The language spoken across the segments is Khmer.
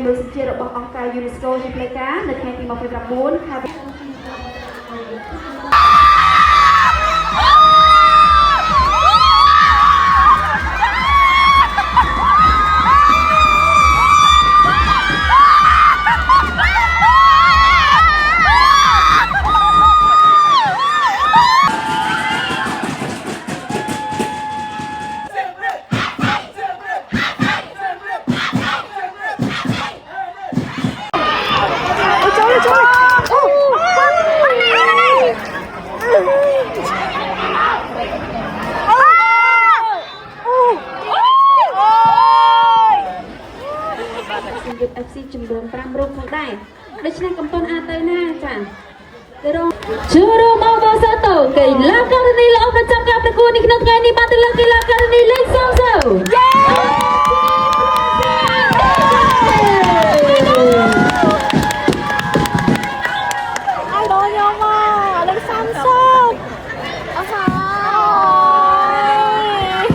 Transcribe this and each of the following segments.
មូលសិទ្ធិរបស់អង្គការ UNESCO ជាផ្លូវការនៅថ្ងៃទី29 ខែ FC ចំនួន5រូបផងដែរដូច្នេះកំពុងអាទៅណាចាជួរមកបសតោកីឡាករនីល្អប្រចាំការប្រកួតនេះក្នុងថ្ងៃនេះបានទៅលើកីឡាករនីលេខ30យេអីបងយកមកលេខ30អស់ហើយ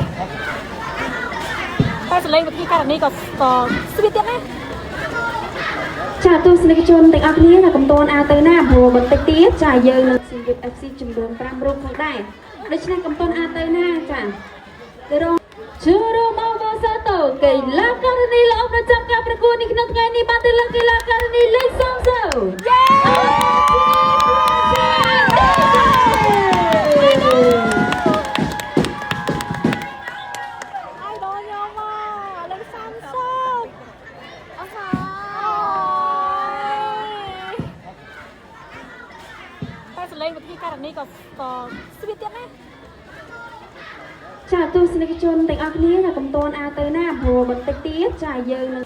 តែសលេងវិធីករណីក៏ស្វីតទៀតណាចាទស្សនិកជនទាំងអស់គ្នានៅកំតនអាទៅណាព្រោះបន្តិចទៀតចាយើងនឹងសង្យុត FC ចំនួន5រូបផងដែរដូច្នេះកំតនអាទៅណាចាទៅរងជួរមកបសតោកីឡាករនីល្អប្រចាំការប្រកួតនេះក្នុងថ្ងៃនេះបានទៅលើកីឡាករនីលេខ30យេលេងវិធីករណីក៏ស្វីតទៀតណាចាទស្សនិកជនទាំងអស់គ្នានៅកំតនអាទៅណាព្រោះបន្តិចទៀតចាយើងនឹង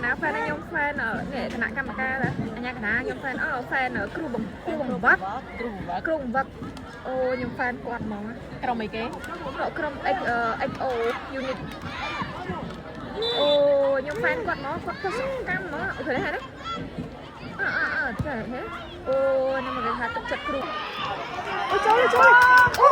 ណាហ្វេនខ្ញុំហ្វេននេះគណៈកម្មការអញ្ញាគណៈខ្ញុំហ្វេនហ្វេនគ្រូបង្វឹកអូខ្ញុំហ្វេនគាត់ហ្មងក្រុមអីគេក្រុម XO unit អូខ្ញុំហ្វេនគាត់ហ្មងគាត់ធ្វើសកម្មហ្មងឃើញទេចាហេអូខ្ញុំមកគេថាទឹកចិត្តគ្រូអូចូលអូ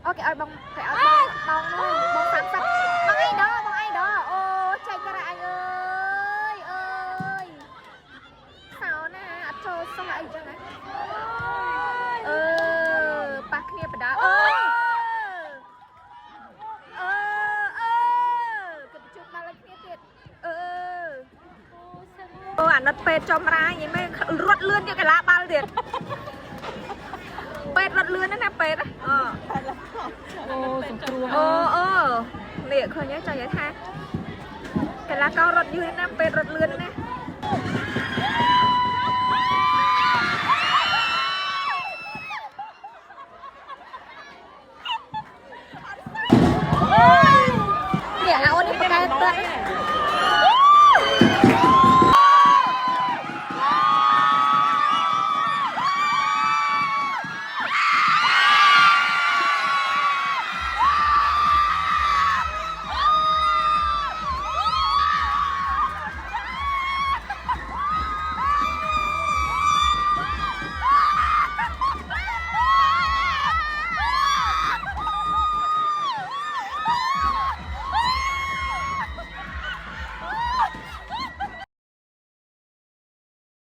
អូគេឲ្យបងគេឲ្យបងបង30បងអីដល់អូចេញទៅអញអើយសោណាអត់ចូលសោះអីចឹងណាប៉ះគ្នាបដាគេបញ្ជុំមកលេខគ្នាទៀតអូអាណិតពេទ្យចំរាយយីមែនរត់លឿនជាកីឡាបាល់ទៀតពេទ្យរត់លឿនណាពេទ្យអូសង្គ្រោះនេះឃើញទេចង់និយាយថាកីឡាកររត់យឺនណាពេទ្យរត់លឿនណា